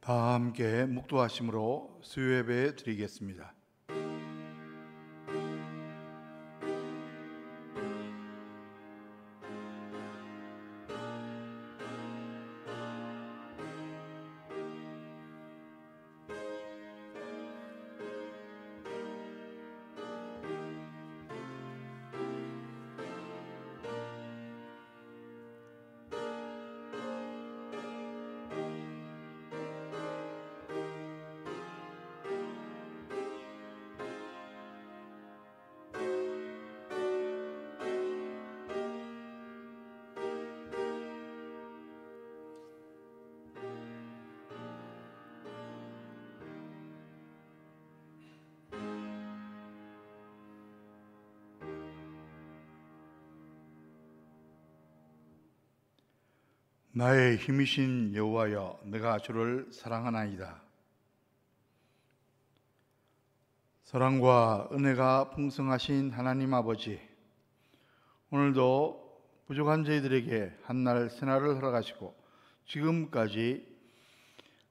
다 함께 묵도하심으로 수요예배 드리겠습니다. 나의 힘이신 여호와여, 내가 주를 사랑하나이다. 사랑과 은혜가 풍성하신 하나님 아버지, 오늘도 부족한 저희들에게 한날 새날을 허락하시고 지금까지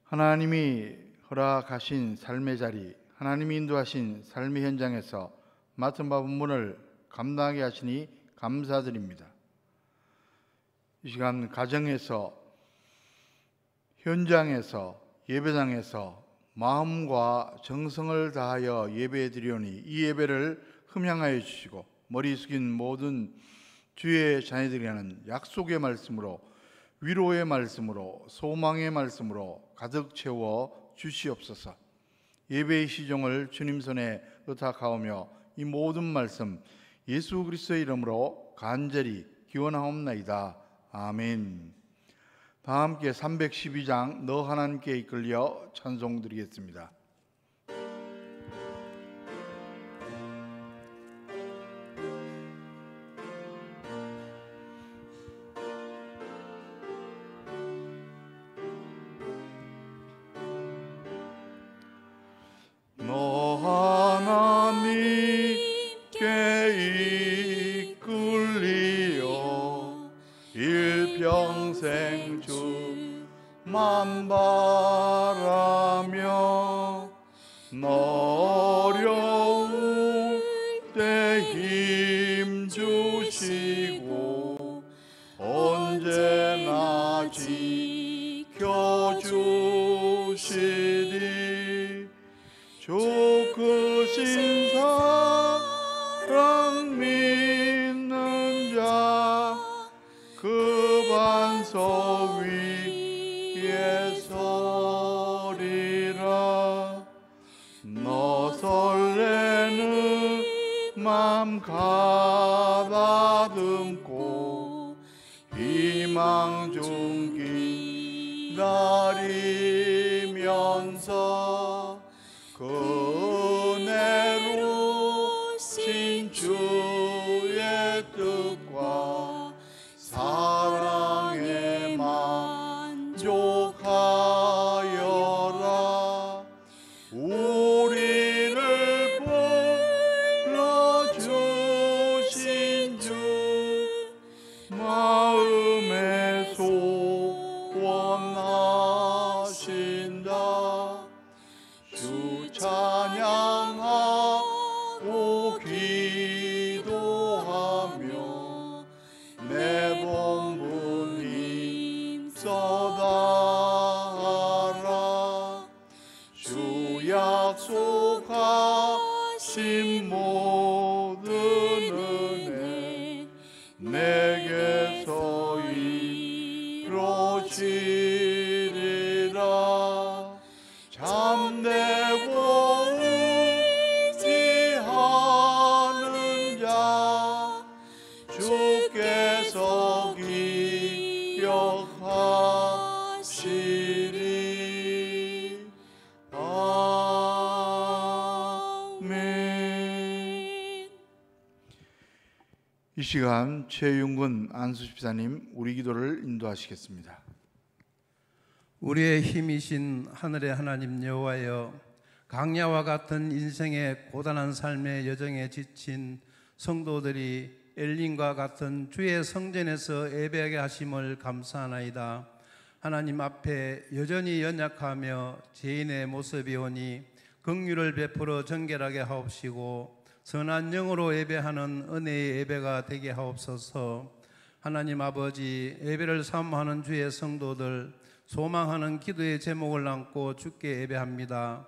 하나님이 허락하신 삶의 자리, 하나님이 인도하신 삶의 현장에서 맡은 바 본분을 감당하게 하시니 감사드립니다. 이 시간 가정에서, 현장에서, 예배당에서 마음과 정성을 다하여 예배해 드리오니 이 예배를 흠향하여 주시고 머리 숙인 모든 주의 자녀들에게는 약속의 말씀으로, 위로의 말씀으로, 소망의 말씀으로 가득 채워 주시옵소서. 예배의 시종을 주님 손에 의탁하오며 이 모든 말씀 예수 그리스도의 이름으로 간절히 기원하옵나이다. 아멘. 다 함께 312장 너 하나님께 이끌려 찬송 드리겠습니다. 너 하나님께 이끌리어 일평생 주만 바라며 어려울 때 힘 주시고 언제나 지켜주시리. 주 크신 사랑 믿는 자 그 반석 위에 서리라. 너 설레는 맘 가다듬고 희망 중 기다리면서 그 은혜로 신 주의 뜻과 사랑에 만족하여라. 우리를 불러주신 주 마음에 소원하신다. 주 찬양하고 기도하며 내 본분 힘써다하라. 주 약속하신 모든 은혜 내게서 이루어지리라. 잠대고 의지하는 자 주께서 기억하시리. 아멘. 이 시간 최윤근 안수집사님 우리 기도를 인도하시겠습니다. 우리의 힘이신 하늘의 하나님 여호와여, 강야와 같은 인생의 고단한 삶의 여정에 지친 성도들이 엘린과 같은 주의 성전에서 예배하게 하심을 감사하나이다. 하나님 앞에 여전히 연약하며 죄인의 모습이 오니 긍휼을 베풀어 정결하게 하옵시고 선한 영으로 예배하는 은혜의 예배가 되게 하옵소서. 하나님 아버지, 예배를 사모하는 주의 성도들, 소망하는 기도의 제목을 안고 주께 예배합니다.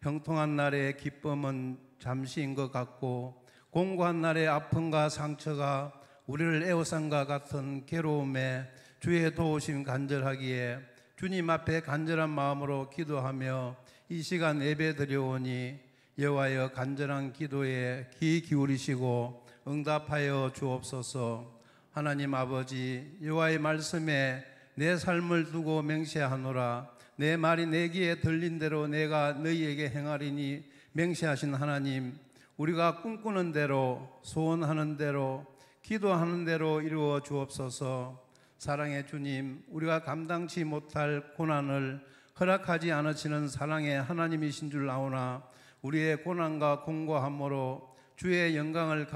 형통한 날의 기쁨은 잠시인 것 같고 공고한 날의 아픔과 상처가 우리를 애워싼과 같은 괴로움에 주의 도우심 간절하기에 주님 앞에 간절한 마음으로 기도하며 이 시간 예배 드려오니 여호와여 간절한 기도에 귀 기울이시고 응답하여 주옵소서. 하나님 아버지, 여호와의 말씀에 내 삶을 두고 맹세하노라. 내 말이 내 귀에 들린 대로 내가 너희에게 행하리니 맹세하신 하나님, 우리가 꿈꾸는 대로 소원하는 대로 기도하는 대로 이루어 주옵소서. 사랑의 주님, 우리가 감당치 못할 고난을 허락하지 않으시는 사랑의 하나님이신 줄 아오나 우리의 고난과 공고함으로 주의 영광을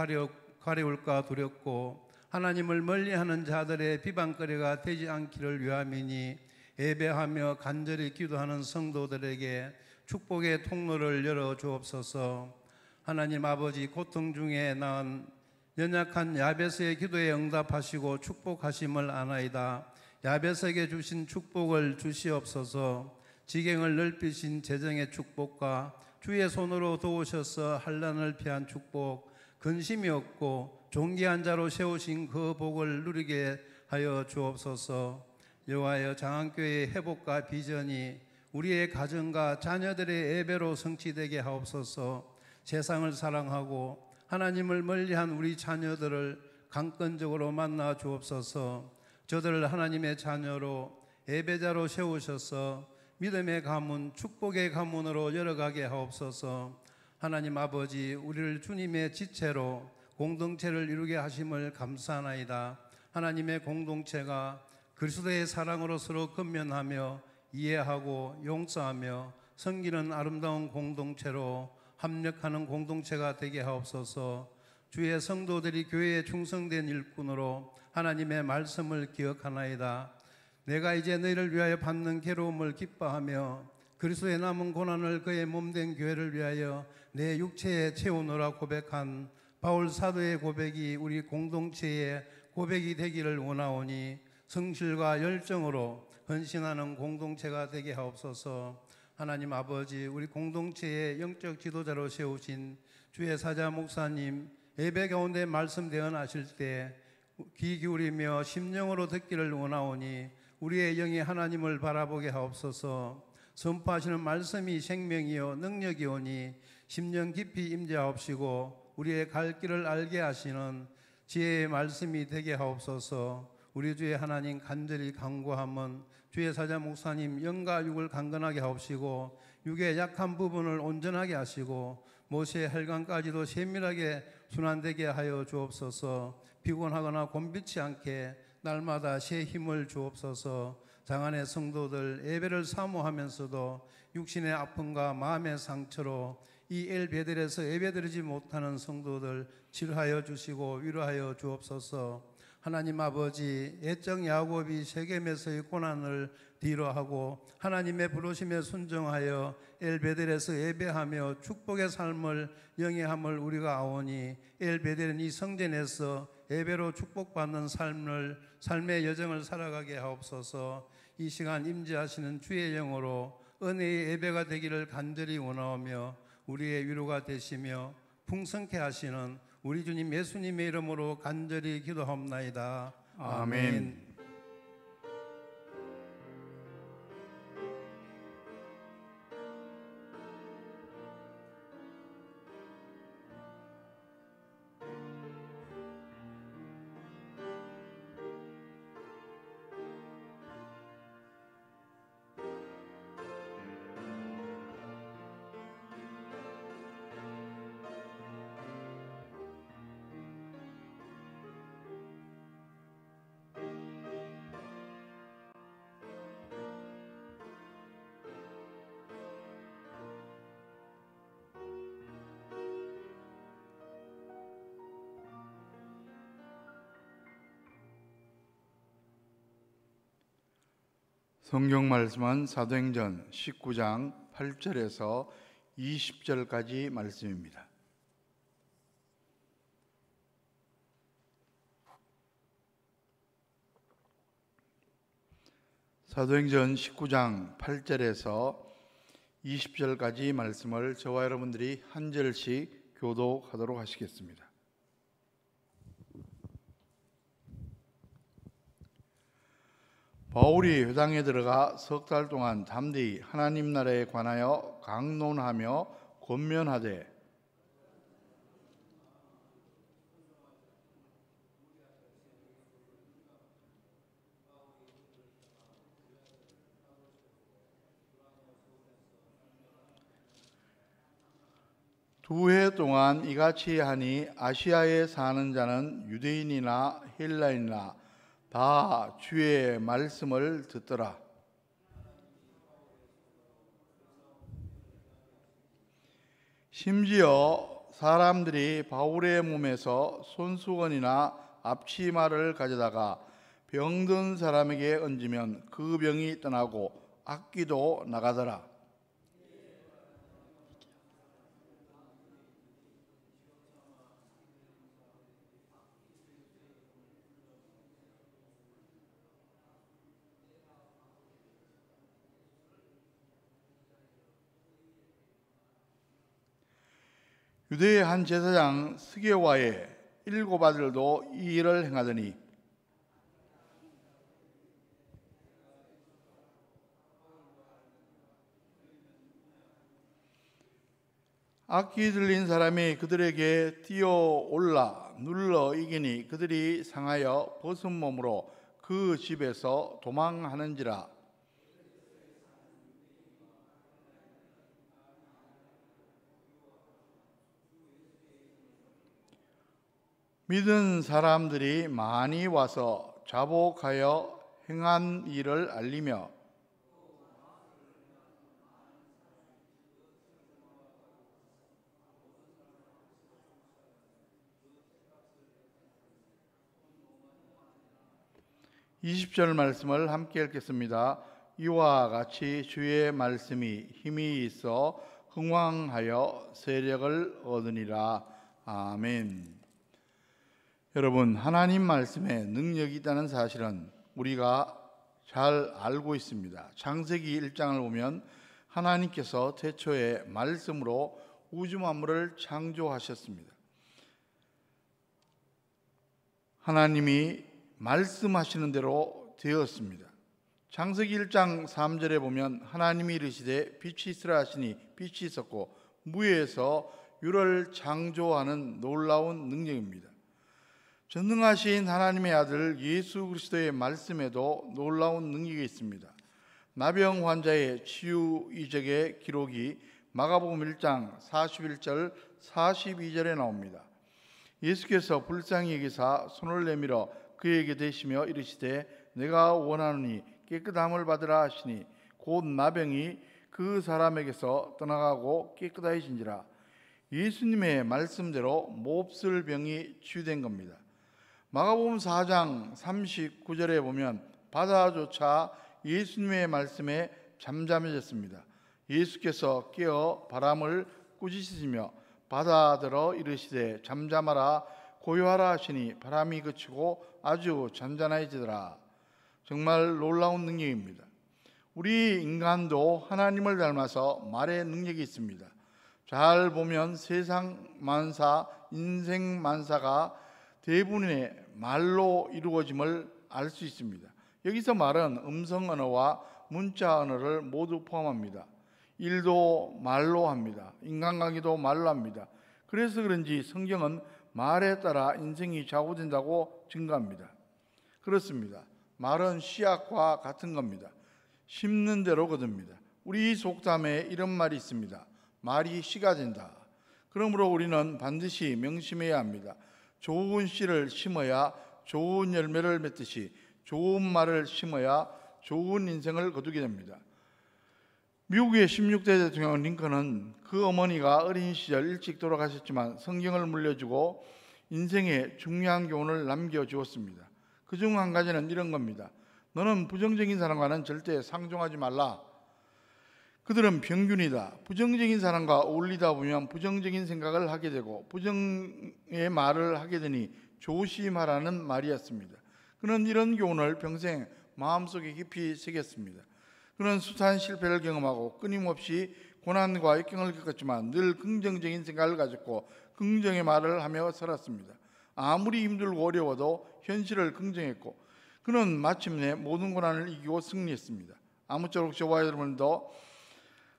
가려울까 두렵고 하나님을 멀리하는 자들의 비방거리가 되지 않기를 위함이니 예배하며 간절히 기도하는 성도들에게 축복의 통로를 열어 주옵소서. 하나님 아버지, 고통 중에 낳은 연약한 야베스의 기도에 응답하시고 축복하심을 아나이다. 야베스에게 주신 축복을 주시옵소서. 지경을 넓히신 재정의 축복과 주의 손으로 도우셔서 환난을 피한 축복, 근심이 없고 존귀한 자로 세우신 그 복을 누리게 하여 주옵소서. 여호와여, 장안교회의 회복과 비전이 우리의 가정과 자녀들의 예배로 성취되게 하옵소서. 세상을 사랑하고 하나님을 멀리한 우리 자녀들을 강건적으로 만나 주옵소서. 저들을 하나님의 자녀로 예배자로 세우셔서 믿음의 가문, 축복의 가문으로 열어가게 하옵소서. 하나님 아버지, 우리를 주님의 지체로 공동체를 이루게 하심을 감사하나이다. 하나님의 공동체가 그리스도의 사랑으로 서로 근면하며 이해하고 용서하며 섬기는 아름다운 공동체로 합력하는 공동체가 되게 하옵소서. 주의 성도들이 교회에 충성된 일꾼으로 하나님의 말씀을 기억하나이다. 내가 이제 너희를 위하여 받는 괴로움을 기뻐하며 그리스도의 남은 고난을 그의 몸된 교회를 위하여 내 육체에 채우노라 고백한 바울 사도의 고백이 우리 공동체의 고백이 되기를 원하오니 성실과 열정으로 헌신하는 공동체가 되게 하옵소서. 하나님 아버지, 우리 공동체의 영적 지도자로 세우신 주의 사자 목사님, 예배 가운데 말씀 대언하실 때 귀 기울이며 심령으로 듣기를 원하오니 우리의 영이 하나님을 바라보게 하옵소서. 선포하시는 말씀이 생명이요 능력이오니 심령 깊이 임재하옵시고 우리의 갈 길을 알게 하시는 지혜의 말씀이 되게 하옵소서. 우리 주의 하나님, 간절히 간구함은 주의 사자 목사님 영과 육을 강건하게 하옵시고 육의 약한 부분을 온전하게 하시고 모세의 혈관까지도 세밀하게 순환되게 하여 주옵소서. 피곤하거나 곤비치 않게 날마다 새 힘을 주옵소서. 장안의 성도들 예배를 사모하면서도 육신의 아픔과 마음의 상처로 이 엘베델에서 예배드리지 못하는 성도들 치료하여 주시고 위로하여 주옵소서. 하나님 아버지, 애적 야곱이 세겜에서의 고난을 뒤로하고 하나님의 부르심에 순종하여 엘베델에서 예배하며 축복의 삶을 영위함을 우리가 아오니 엘베델은 이 성전에서 예배로 축복받는 삶의 여정을 살아가게 하옵소서. 이 시간 임재하시는 주의 영으로 은혜의 예배가 되기를 간절히 원하오며 우리의 위로가 되시며 풍성케 하시는 우리 주님 예수님의 이름으로 간절히 기도하옵나이다. 아멘. 성경 말씀은 사도행전 19장 8절에서 20절까지 말씀입니다. 사도행전 19장 8절에서 20절까지 말씀을 저와 여러분들이 한 절씩 교독하도록 하시겠습니다. 바울이 회당에 들어가 석 달 동안 담대히 하나님 나라에 관하여 강론하며 권면하되 두 해 동안 이같이 하니 아시아에 사는 자는 유대인이나 헬라인이나 다 주의 말씀을 듣더라. 심지어 사람들이 바울의 몸에서 손수건이나 앞치마를 가져다가 병든 사람에게 얹으면 그 병이 떠나고 악귀도 나가더라. 유대의 한 제사장 스게와의 7 아들도 이 일을 행하더니 악기 들린 사람이 그들에게 뛰어올라 눌러 이기니 그들이 상하여 벗은 몸으로 그 집에서 도망하는지라. 믿은 사람들이 많이 와서 자복하여 행한 일을 알리며 (20절) 말씀을 함께 읽겠습니다. 이와 같이 주의 말씀이 힘이 있어 흥왕하여 세력을 얻으니라. 아멘. 여러분, 하나님 말씀에 능력이 있다는 사실은 우리가 잘 알고 있습니다. 창세기 1장을 보면 하나님께서 태초에 말씀으로 우주 만물을 창조하셨습니다. 하나님이 말씀하시는 대로 되었습니다. 창세기 1장 3절에 보면 하나님이 이르시되 빛이 있으라 하시니 빛이 있었고 무에서 유를 창조하는 놀라운 능력입니다. 전능하신 하나님의 아들 예수 그리스도의 말씀에도 놀라운 능력이 있습니다. 나병 환자의 치유 이적의 기록이 마가복음 1장 41절 42절에 나옵니다. 예수께서 불쌍히 여기사 손을 내밀어 그에게 대시며 이르시되 내가 원하노니 깨끗함을 받으라 하시니 곧 나병이 그 사람에게서 떠나가고 깨끗해진지라. 예수님의 말씀대로 몹쓸 병이 치유된 겁니다. 마가복음 4장 39절에 보면 바다조차 예수님의 말씀에 잠잠해졌습니다. 예수께서 깨어 바람을 꾸짖으시며 바다들어 이르시되 잠잠하라 고요하라 하시니 바람이 그치고 아주 잔잔해지더라. 정말 놀라운 능력입니다. 우리 인간도 하나님을 닮아서 말의 능력이 있습니다. 잘 보면 세상 만사, 인생 만사가 대부분의 말로 이루어짐을 알 수 있습니다. 여기서 말은 음성 언어와 문자 언어를 모두 포함합니다. 일도 말로 합니다. 인간관계도 말로 합니다. 그래서 그런지 성경은 말에 따라 인생이 좌우된다고 증거합니다. 그렇습니다. 말은 씨앗과 같은 겁니다. 심는 대로 거둡니다. 우리 속담에 이런 말이 있습니다. 말이 씨가 된다. 그러므로 우리는 반드시 명심해야 합니다. 좋은 씨를 심어야 좋은 열매를 맺듯이 좋은 말을 심어야 좋은 인생을 거두게 됩니다. 미국의 16대 대통령 링컨은 그 어머니가 어린 시절 일찍 돌아가셨지만 성경을 물려주고 인생의 중요한 교훈을 남겨주었습니다. 그중 한 가지는 이런 겁니다. 너는 부정적인 사람과는 절대 상종하지 말라. 그들은 평균이다. 부정적인 사람과 어울리다 보면 부정적인 생각을 하게 되고 부정의 말을 하게 되니 조심하라는 말이었습니다. 그는 이런 교훈을 평생 마음속에 깊이 새겼습니다. 그는 숱한 실패를 경험하고 끊임없이 고난과 역경을 겪었지만 늘 긍정적인 생각을 가졌고 긍정의 말을 하며 살았습니다. 아무리 힘들고 어려워도 현실을 긍정했고 그는 마침내 모든 고난을 이기고 승리했습니다. 아무쪼록 저와 여러분도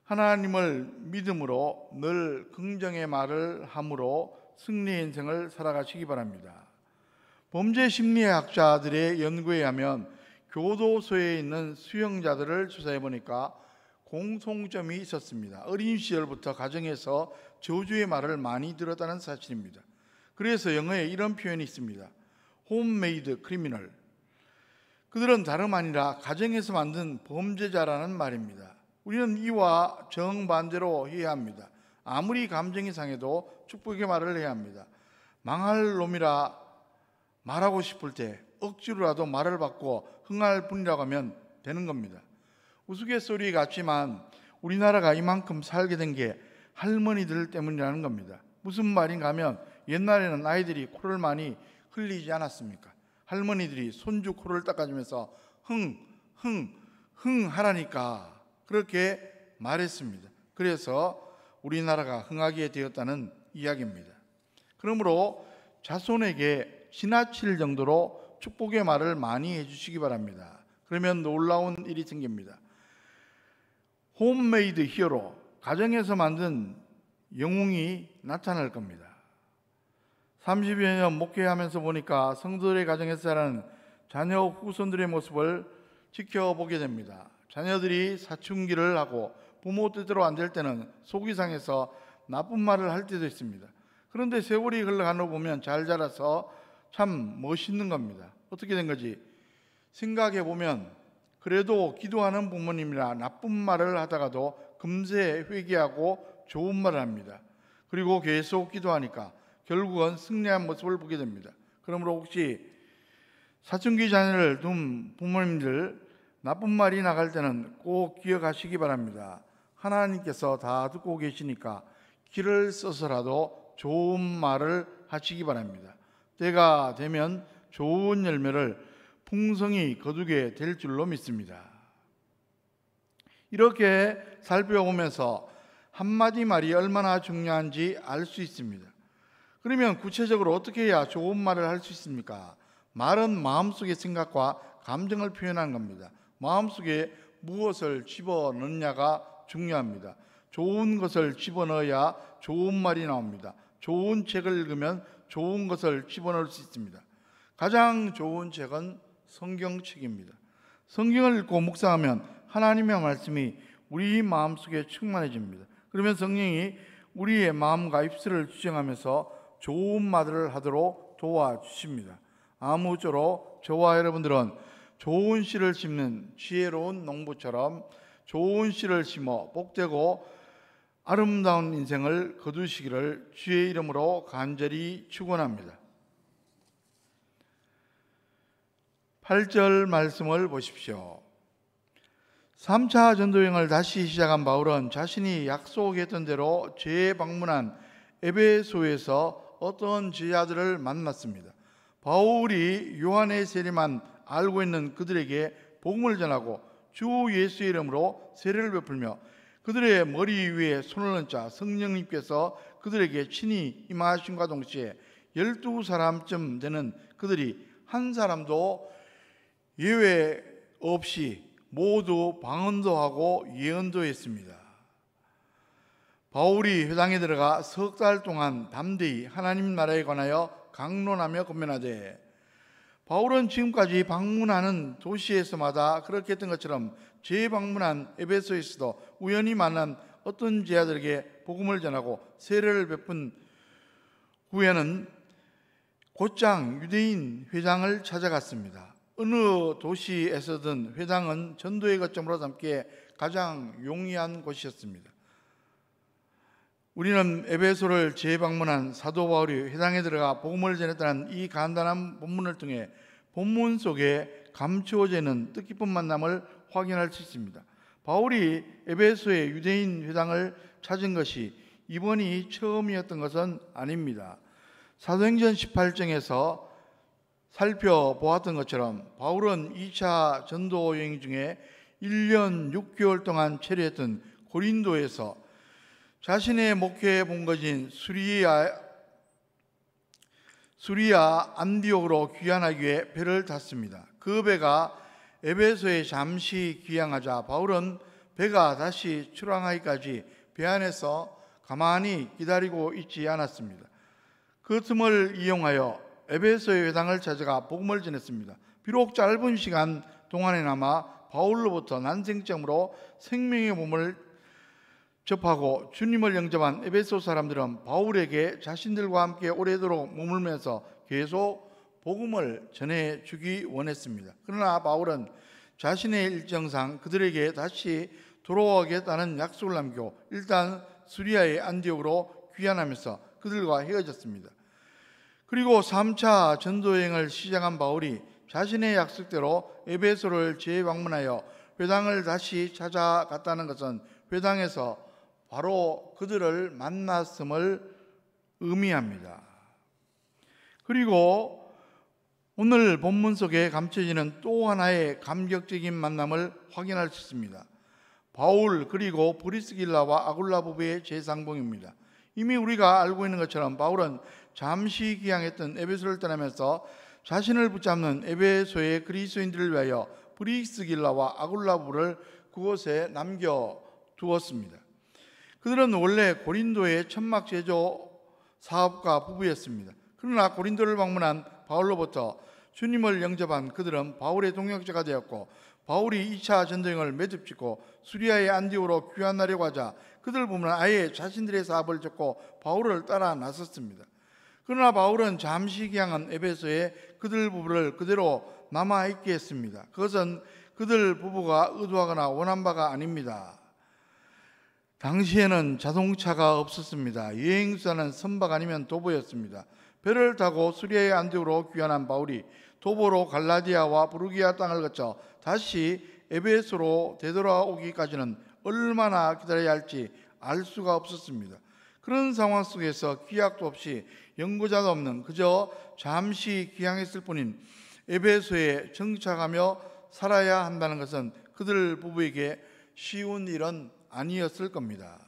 하나님을 믿음으로 늘 긍정의 말을 함으로 승리의 인생을 살아가시기 바랍니다. 범죄 심리학자들의 연구에 하면 교도소에 있는 수용자들을 조사해 보니까 공통점이 있었습니다. 어린 시절부터 가정에서 저주의 말을 많이 들었다는 사실입니다. 그래서 영어에 이런 표현이 있습니다. Homemade criminal. 그들은 다름 아니라 가정에서 만든 범죄자라는 말입니다. 우리는 이와 정반대로 해야 합니다. 아무리 감정이 상해도 축복의 말을 해야 합니다. 망할 놈이라 말하고 싶을 때 억지로라도 말을 바꾸어 흥할 뿐이라고 하면 되는 겁니다. 우스갯소리 같지만 우리나라가 이만큼 살게 된 게 할머니들 때문이라는 겁니다. 무슨 말인가 하면 옛날에는 아이들이 코를 많이 흘리지 않았습니까? 할머니들이 손주 코를 닦아주면서 흥 하라니까 그렇게 말했습니다. 그래서 우리나라가 흥하게 되었다는 이야기입니다. 그러므로 자손에게 지나칠 정도로 축복의 말을 많이 해주시기 바랍니다. 그러면 놀라운 일이 생깁니다. 홈메이드 히어로, 가정에서 만든 영웅이 나타날 겁니다. 30여 년 목회하면서 보니까 성도들의 가정에서 자라는 자녀 후손들의 모습을 지켜보게 됩니다. 자녀들이 사춘기를 하고 부모 뜻대로 안 될 때는 속이 상해서 나쁜 말을 할 때도 있습니다. 그런데 세월이 흘러가는 거 보면 잘 자라서 참 멋있는 겁니다. 어떻게 된 거지? 생각해 보면 그래도 기도하는 부모님이라 나쁜 말을 하다가도 금세 회개하고 좋은 말을 합니다. 그리고 계속 기도하니까 결국은 승리한 모습을 보게 됩니다. 그러므로 혹시 사춘기 자녀를 둔 부모님들 나쁜 말이 나갈 때는 꼭 기억하시기 바랍니다. 하나님께서 다 듣고 계시니까 길을 써서라도 좋은 말을 하시기 바랍니다. 때가 되면 좋은 열매를 풍성히 거두게 될 줄로 믿습니다. 이렇게 살펴보면서 한마디 말이 얼마나 중요한지 알 수 있습니다. 그러면 구체적으로 어떻게 해야 좋은 말을 할 수 있습니까? 말은 마음속의 생각과 감정을 표현하는 겁니다. 마음속에 무엇을 집어넣느냐가 중요합니다. 좋은 것을 집어넣어야 좋은 말이 나옵니다. 좋은 책을 읽으면 좋은 것을 집어넣을 수 있습니다. 가장 좋은 책은 성경책입니다. 성경을 읽고 묵상하면 하나님의 말씀이 우리 마음속에 충만해집니다. 그러면 성령이 우리의 마음과 입술을 주정하면서 좋은 말을 하도록 도와주십니다. 아무쪼록 저와 여러분들은 좋은 씨를 심는 지혜로운 농부처럼 좋은 씨를 심어 복되고 아름다운 인생을 거두시기를 주의 이름으로 간절히 축원합니다. 8절 말씀을 보십시오. 3차 전도여행을 다시 시작한 바울은 자신이 약속했던 대로 재방문한 에베소에서 어떤 제자들을 만났습니다. 바울이 요한의 세례만 알고 있는 그들에게 복음을 전하고 주 예수의 이름으로 세례를 베풀며 그들의 머리 위에 손을 얹자 성령님께서 그들에게 친히 임하심과 동시에 12사람쯤 되는 그들이 한 사람도 예외 없이 모두 방언도 하고 예언도 했습니다. 바울이 회당에 들어가 석 달 동안 담대히 하나님 나라에 관하여 강론하며 권면하되, 바울은 지금까지 방문하는 도시에서마다 그렇게 했던 것처럼 재방문한 에베소에서도 우연히 만난 어떤 제자들에게 복음을 전하고 세례를 베푼 후에는 곧장 유대인 회당을 찾아갔습니다. 어느 도시에서든 회당은 전도의 거점으로 삼기에 가장 용이한 곳이었습니다. 우리는 에베소를 재방문한 사도 바울이 회당에 들어가 복음을 전했다는 이 간단한 본문을 통해 본문 속에 감추어져 있는 뜻깊은 만남을 확인할 수 있습니다. 바울이 에베소의 유대인 회당을 찾은 것이 이번이 처음이었던 것은 아닙니다. 사도행전 18장에서 살펴보았던 것처럼 바울은 2차 전도 여행 중에 1년 6개월 동안 체류했던 고린도에서 자신의 목회 본거지인 수리아 안디옥으로 귀환하기 위해 배를 탔습니다. 그 배가 에베소에 잠시 귀향하자 바울은 배가 다시 출항하기까지 배 안에서 가만히 기다리고 있지 않았습니다. 그 틈을 이용하여 에베소의 회당을 찾아가 복음을 전했습니다. 비록 짧은 시간 동안에나마 바울로부터 난생처음으로 생명의 복음을 접하고 주님을 영접한 에베소 사람들은 바울에게 자신들과 함께 오래도록 머물면서 계속 복음을 전해주기 원했습니다. 그러나 바울은 자신의 일정상 그들에게 다시 돌아오겠다는 약속을 남기고 일단 수리아의 안디옥으로 귀환하면서 그들과 헤어졌습니다. 그리고 3차 전도여행을 시작한 바울이 자신의 약속대로 에베소를 재방문하여 회당을 다시 찾아갔다는 것은 회당에서 바로 그들을 만났음을 의미합니다. 그리고 오늘 본문 속에 감춰지는 또 하나의 감격적인 만남을 확인할 수 있습니다. 바울 그리고 브리스길라와 아굴라 부부의 재상봉입니다. 이미 우리가 알고 있는 것처럼 바울은 잠시 귀향했던 에베소를 떠나면서 자신을 붙잡는 에베소의 그리스도인들을 위하여 브리스길라와 아굴라 부부를 그곳에 남겨두었습니다. 그들은 원래 고린도의 천막 제조 사업가 부부였습니다. 그러나 고린도를 방문한 바울로부터 주님을 영접한 그들은 바울의 동역자가 되었고 바울이 2차 전도여행을 매듭짓고 수리아의 안디옥으로 귀환하려고 하자 그들 보면 아예 자신들의 사업을 접고 바울을 따라 나섰습니다. 그러나 바울은 잠시 귀향한 에베소에 그들 부부를 그대로 남아있게 했습니다. 그것은 그들 부부가 의도하거나 원한 바가 아닙니다. 당시에는 자동차가 없었습니다. 여행수단은 선박 아니면 도보였습니다. 배를 타고 수리아의 안디옥으로 귀환한 바울이 도보로 갈라디아와 부르기아 땅을 거쳐 다시 에베소로 되돌아오기까지는 얼마나 기다려야 할지 알 수가 없었습니다. 그런 상황 속에서 기약도 없이 연고자도 없는 그저 잠시 귀향했을 뿐인 에베소에 정착하며 살아야 한다는 것은 그들 부부에게 쉬운 일은 아니었을 겁니다.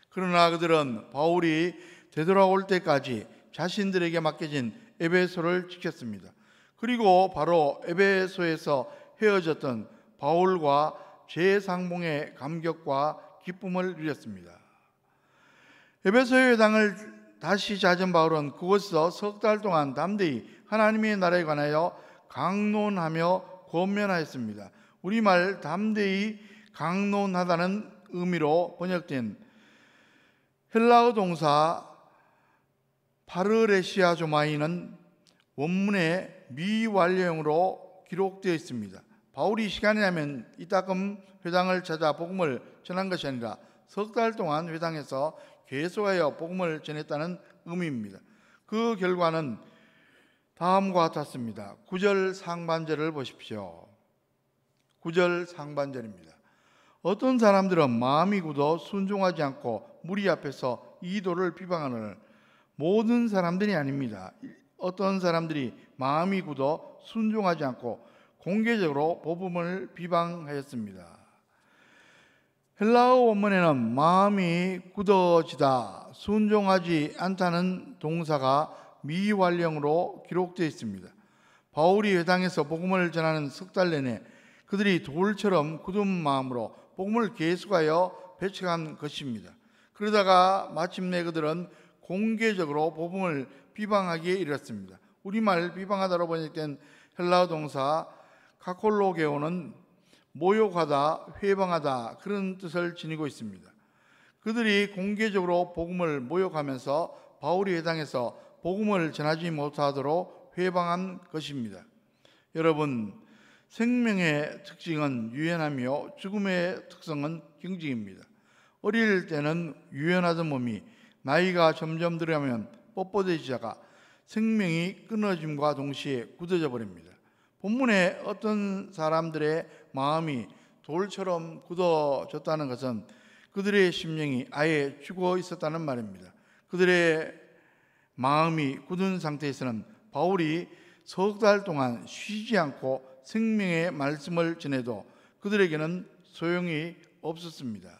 그러나 그들은 바울이 되돌아올 때까지 자신들에게 맡겨진 에베소를 지켰습니다. 그리고 바로 에베소에서 헤어졌던 바울과 재상봉의 감격과 기쁨을 누렸습니다. 에베소의 회당을 다시 찾은 바울은 그곳에서 석 달 동안 담대히 하나님의 나라에 관하여 강론하며 권면하였습니다. 우리말 담대히 강론하다는 의미로 번역된 헬라어 동사 파르레시아조마이는 원문에 미완료형으로 기록되어 있습니다. 바울이 시간이 나면 이따금 회당을 찾아 복음을 전한 것이 아니라 석 달 동안 회당에서 계속하여 복음을 전했다는 의미입니다. 그 결과는 다음과 같았습니다. 9절 상반절을 보십시오. 9절 상반절입니다. 어떤 사람들은 마음이 굳어 순종하지 않고 무리 앞에서 이도를 비방하는 모든 사람들이 아닙니다. 어떤 사람들이 마음이 굳어 순종하지 않고 공개적으로 복음을 비방하였습니다. 헬라어 원문에는 마음이 굳어지다, 순종하지 않다는 동사가 미완령으로 기록되어 있습니다. 바울이 회당에서 복음을 전하는 석 달 내내 그들이 돌처럼 굳은 마음으로 복음을 계속하여 배척한 것입니다. 그러다가 마침내 그들은 공개적으로 복음을 비방하기에 이르렀습니다. 우리말 비방하다로 번역된 헬라어 동사 카콜로게오는 모욕하다, 회방하다 그런 뜻을 지니고 있습니다. 그들이 공개적으로 복음을 모욕하면서 바울이 회당에서 복음을 전하지 못하도록 회방한 것입니다. 여러분, 생명의 특징은 유연하며 죽음의 특성은 경직입니다. 어릴 때는 유연하던 몸이 나이가 점점 들어가면 뻣뻣해지다가 생명이 끊어짐과 동시에 굳어져 버립니다. 본문에 어떤 사람들의 마음이 돌처럼 굳어졌다는 것은 그들의 심령이 아예 죽어 있었다는 말입니다. 그들의 마음이 굳은 상태에서는 바울이 석 달 동안 쉬지 않고 생명의 말씀을 전해도 그들에게는 소용이 없었습니다.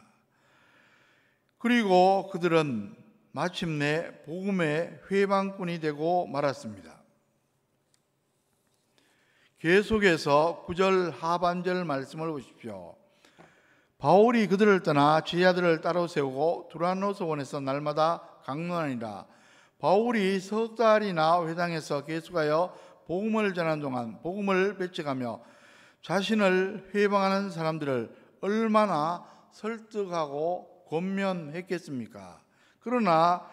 그리고 그들은 마침내 복음의 회방꾼이 되고 말았습니다. 계속해서 9절 하반절 말씀을 보십시오. 바울이 그들을 떠나 제자들을 따로 세우고 두란노스 원에서 날마다 강론하니라. 바울이 석 달이나 회당에서 계속하여 복음을 전하는 동안 복음을 배척하며 자신을 회방하는 사람들을 얼마나 설득하고 권면했겠습니까? 그러나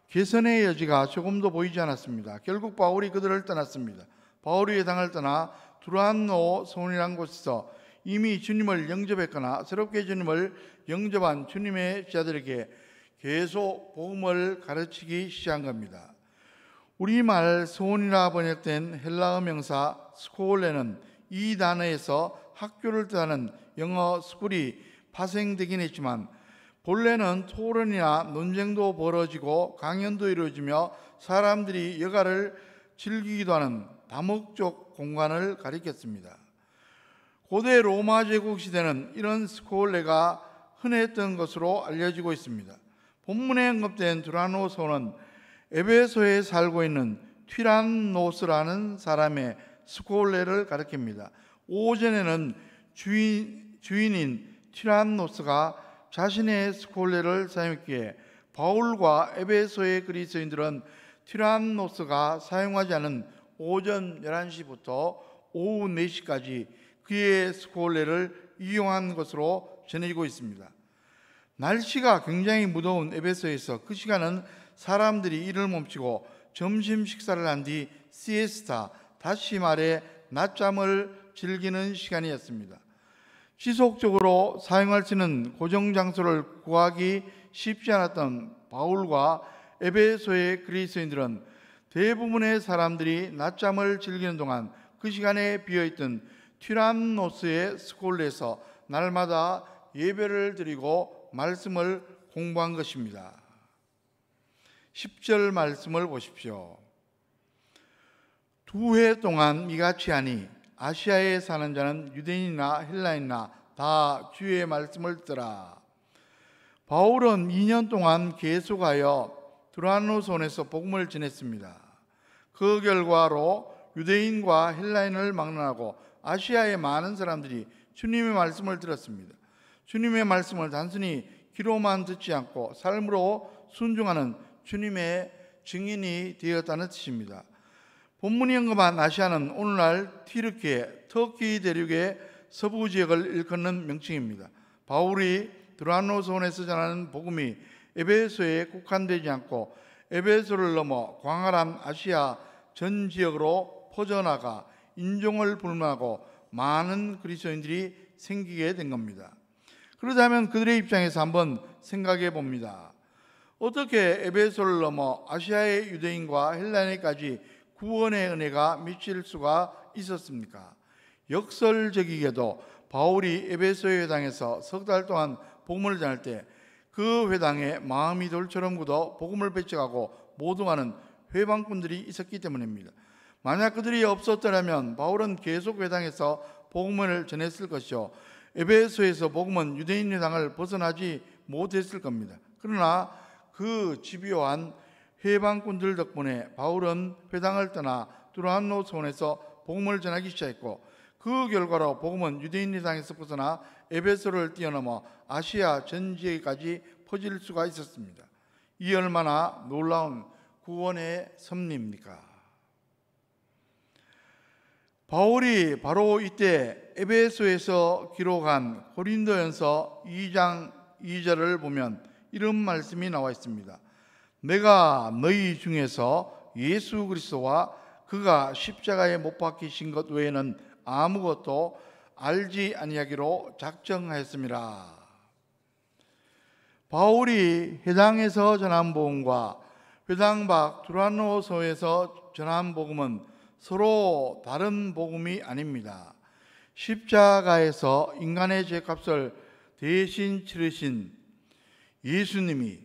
개선의 여지가 조금도 보이지 않았습니다. 결국 바울이 그들을 떠났습니다. 바울이 회당을 떠나 두란노 소원이라는 곳에서 이미 주님을 영접했거나 새롭게 주님을 영접한 주님의 제자들에게 계속 복음을 가르치기 시작한 겁니다. 우리말 소원이라 번역된 헬라어 명사 스콜레는 이 단어에서 학교를 뜻하는 영어 스쿨이 파생되긴 했지만 본래는 토론이나 논쟁도 벌어지고 강연도 이루어지며 사람들이 여가를 즐기기도 하는 다목적 공간을 가리켰습니다. 고대 로마 제국 시대는 이런 스콜레가 흔했던 것으로 알려지고 있습니다. 본문에 언급된 두란노소는 에베소에 살고 있는 튀란노스라는 사람의 스콜레를 가리킵니다. 오전에는 주인인 튀란노스가 자신의 스콜레를 사용했기에 바울과 에베소의 그리스도인들은 튀란노스가 사용하지 않은 오전 11시부터 오후 4시까지 그의 스콜레를 이용한 것으로 전해지고 있습니다. 날씨가 굉장히 무더운 에베소에서 그 시간은 사람들이 일을 멈추고 점심 식사를 한 뒤 시에스타, 다시 말해 낮잠을 즐기는 시간이었습니다. 지속적으로 사용할 수 있는 고정 장소를 구하기 쉽지 않았던 바울과 에베소의 그리스도인들은 대부분의 사람들이 낮잠을 즐기는 동안 그 시간에 비어있던 튀란노스의 스콜레에서 날마다 예배를 드리고 말씀을 공부한 것입니다. 10절 말씀을 보십시오. 2해 동안 이같이 하니 아시아에 사는 자는 유대인이나 헬라인이나 다 주의 말씀을 듣더라. 바울은 2년 동안 계속하여 두란노손에서 복음을 전했습니다. 그 결과로 유대인과 헬라인을 막론하고 아시아의 많은 사람들이 주님의 말씀을 들었습니다. 주님의 말씀을 단순히 귀로만 듣지 않고 삶으로 순종하는 주님의 증인이 되었다는 뜻입니다. 본문이 언급한 아시아는 오늘날 튀르키예, 터키 대륙의 서부 지역을 일컫는 명칭입니다. 바울이 두란노손에서 전하는 복음이 에베소에 국한되지 않고 에베소를 넘어 광활한 아시아 전 지역으로 퍼져나가 인종을 불문하고 많은 그리스도인들이 생기게 된 겁니다. 그렇다면 그들의 입장에서 한번 생각해 봅니다. 어떻게 에베소를 넘어 아시아의 유대인과 헬라인에까지 구원의 은혜가 미칠 수가 있었습니까? 역설적이게도 바울이 에베소의 회당에서 석 달 동안 복음을 전할 때 그 회당에 마음이 돌처럼 굳어 복음을 배척하고 모독하는 회방꾼들이 있었기 때문입니다. 만약 그들이 없었더라면 바울은 계속 회당에서 복음을 전했을 것이요 에베소에서 복음은 유대인 회당을 벗어나지 못했을 겁니다. 그러나 그 집요한 회방꾼들 덕분에 바울은 회당을 떠나 두란노손에서 복음을 전하기 시작했고 그 결과로 복음은 유대인 회당에서 벗어나 에베소를 뛰어넘어 아시아 전 지역까지 퍼질 수가 있었습니다. 이 얼마나 놀라운 구원의 섭리입니까? 바울이 바로 이때 에베소에서 기록한 고린도전서 2장 2절을 보면 이런 말씀이 나와 있습니다. 내가 너희 중에서 예수 그리스도와 그가 십자가에 못 박히신 것 외에는 아무것도 알지 아니하기로 작정하였습니다. 바울이 회당에서 전한 복음과 회당 밖 두란노소에서 전한 복음은 서로 다른 복음이 아닙니다. 십자가에서 인간의 죄값을 대신 치르신 예수님이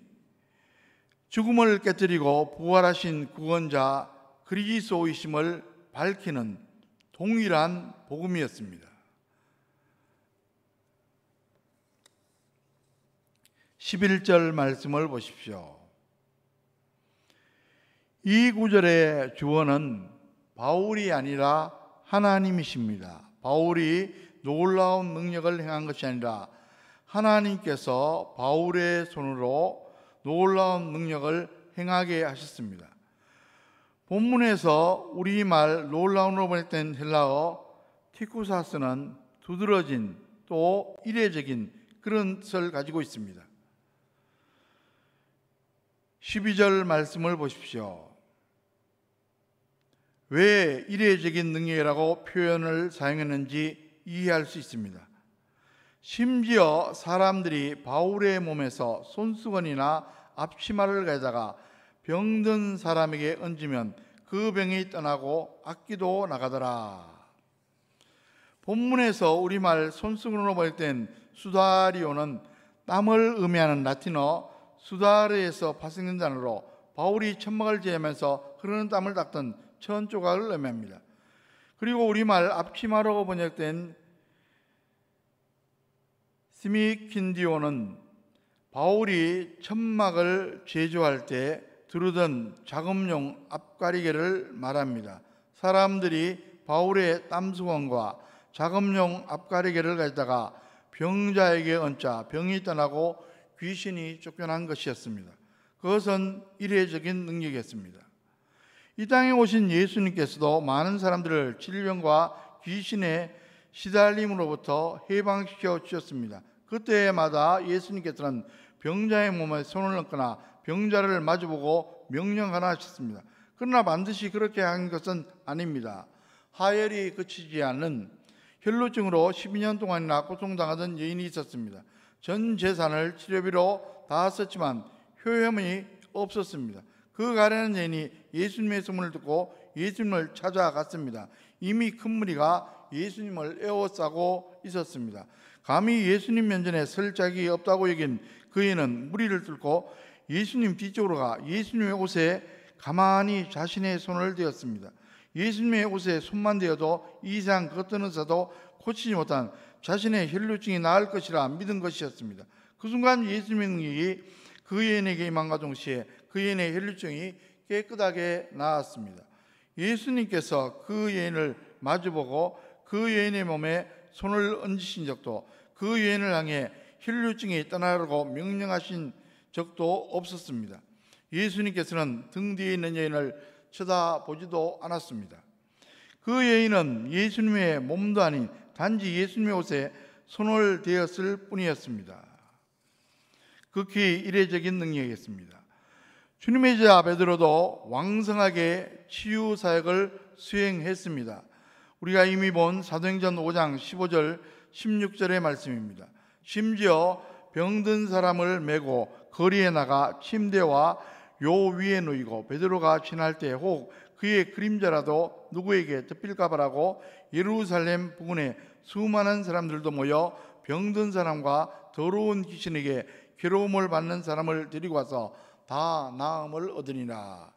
죽음을 깨뜨리고 부활하신 구원자 그리스도이심을 밝히는 동일한 복음이었습니다. 11절 말씀을 보십시오. 이 구절의 주어는 바울이 아니라 하나님이십니다. 바울이 놀라운 능력을 행한 것이 아니라 하나님께서 바울의 손으로 놀라운 능력을 행하게 하셨습니다. 본문에서 우리말 놀라운으로 번역된 헬라어 티쿠사스는 두드러진 또 이례적인 그런 뜻을 가지고 있습니다. 12절 말씀을 보십시오. 왜 이례적인 능력이라고 표현을 사용했는지 이해할 수 있습니다. 심지어 사람들이 바울의 몸에서 손수건이나 앞치마를 가져다가 병든 사람에게 얹으면 그 병이 떠나고 악기도 나가더라. 본문에서 우리말 손수건으로 번역된 수다리오는 땀을 의미하는 라틴어 수다르에서 파생된 단어로 바울이 천막을 제하면서 흐르는 땀을 닦던 천 조각을 의미합니다. 그리고 우리말 앞치마로 번역된 스미킨디오는 바울이 천막을 제조할 때 두르던 작업용 앞가리개를 말합니다. 사람들이 바울의 땀수건과 작업용 앞가리개를 가져다가 병자에게 얹자 병이 떠나고 귀신이 쫓겨난 것이었습니다. 그것은 이례적인 능력이었습니다. 이 땅에 오신 예수님께서도 많은 사람들을 질병과 귀신의 시달림으로부터 해방시켜 주셨습니다. 그때마다 예수님께서는 병자의 몸에 손을 얹거나 병자를 마주보고 명령하라 하셨습니다. 그러나 반드시 그렇게 한 것은 아닙니다. 하혈이 그치지 않는 혈루증으로 12년 동안이나 고통당하던 여인이 있었습니다. 전 재산을 치료비로 다 썼지만 효험이 없었습니다. 그 가련한 여인이 예수님의 소문을 듣고 예수님을 찾아갔습니다. 이미 큰 무리가 예수님을 에워싸고 있었습니다. 감히 예수님 면전에 설 자격이 없다고 여긴 그 여인은 무리를 뚫고 예수님 뒤쪽으로 가 예수님의 옷에 가만히 자신의 손을 대었습니다. 예수님의 옷에 손만 대어도 이 이상 그 어떤 의사도 고치지 못한 자신의 혈루증이 나을 것이라 믿은 것이었습니다. 그 순간 예수님의 능력이 그 여인에게 임함과 동시에 그 여인의 혈루증이 깨끗하게 나았습니다. 예수님께서 그 여인을 마주보고 그 여인의 몸에 손을 얹으신 적도 그 여인을 향해 혈루증이 떠나라고 명령하신 적도 없었습니다. 예수님께서는 등 뒤에 있는 여인을 쳐다보지도 않았습니다. 그 여인은 예수님의 몸도 아닌 단지 예수님의 옷에 손을 대었을 뿐이었습니다. 극히 이례적인 능력이었습니다. 주님의 제자 베드로도 왕성하게 치유 사역을 수행했습니다. 우리가 이미 본 사도행전 5장 15절 16절의 말씀입니다. 심지어 병든 사람을 메고 거리에 나가 침대와 요 위에 누이고 베드로가 지날 때 혹 그의 그림자라도 누구에게 덮일까 봐라고 예루살렘 부근에 수많은 사람들도 모여 병든 사람과 더러운 귀신에게 괴로움을 받는 사람을 데리고 와서 다 나음을 얻으니라.